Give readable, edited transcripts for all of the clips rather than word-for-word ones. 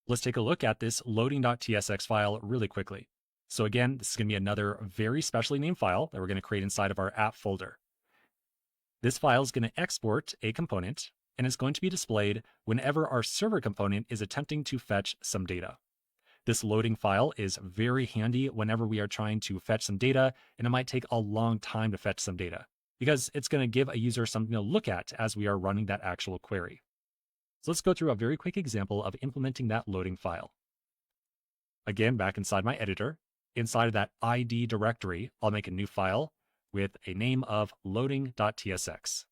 Let's take a look at this loading.tsx file really quickly. So again, this is going to be another very specially named file that we're going to create inside of our app folder. This file is going to export a component, and it's going to be displayed whenever our server component is attempting to fetch some data. This loading file is very handy whenever we are trying to fetch some data, and it might take a long time to fetch some data because it's going to give a user something to look at as we are running that actual query. So let's go through a very quick example of implementing that loading file. Again, back inside my editor, inside of that ID directory, I'll make a new file with a name of loading.tsx.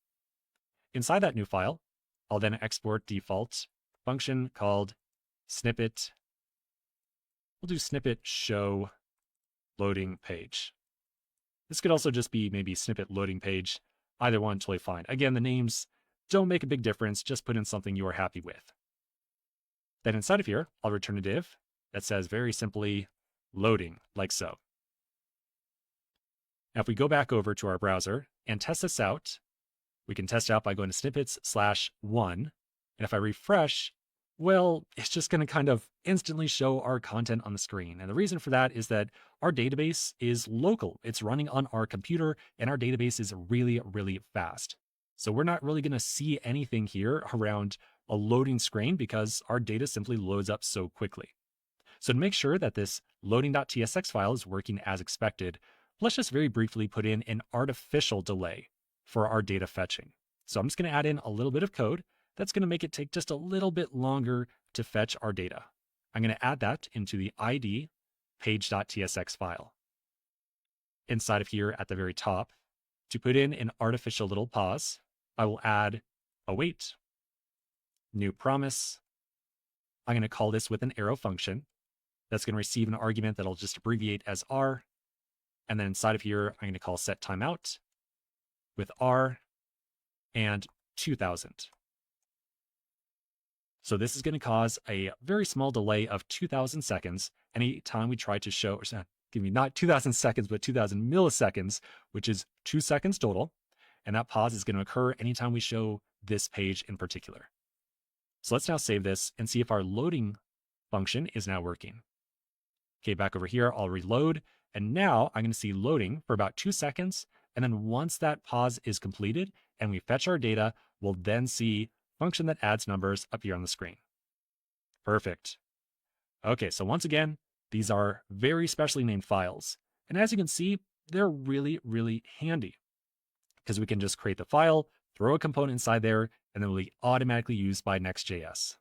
Inside that new file, I'll then export default function called snippet. We'll do snippet show loading page. This could also just be maybe snippet loading page. Either one, totally fine. Again, the names don't make a big difference. Just put in something you are happy with. Then inside of here, I'll return a div that says very simply loading, like so. Now, if we go back over to our browser and test this out, we can test out by going to snippets/1. And if I refresh, well, it's just going to kind of instantly show our content on the screen. And the reason for that is that our database is local. It's running on our computer, and our database is really, really fast. So we're not really going to see anything here around a loading screen because our data simply loads up so quickly. So to make sure that this loading.tsx file is working as expected, let's just very briefly put in an artificial delay for our data fetching. So I'm just going to add in a little bit of code that's going to make it take just a little bit longer to fetch our data. I'm going to add that into the ID page.tsx file. Inside of here at the very top, to put in an artificial little pause, I will add await, new promise. I'm going to call this with an arrow function that's going to receive an argument that I'll just abbreviate as R. And then inside of here, I'm going to call set timeout with R and 2000. So this is going to cause a very small delay of 2000 seconds anytime we try to show, not 2000 seconds, but 2000 milliseconds, which is 2 seconds total. And that pause is going to occur anytime we show this page in particular. So let's now save this and see if our loading function is now working. Okay, back over here, I'll reload. And now I'm going to see loading for about 2 seconds. And then once that pause is completed and we fetch our data, we'll then see function that adds numbers appear on the screen. Perfect. Okay, so once again, these are very specially named files. And as you can see, they're really, really handy because we can just create the file, throw a component inside there, and then it'll be automatically used by Next.js.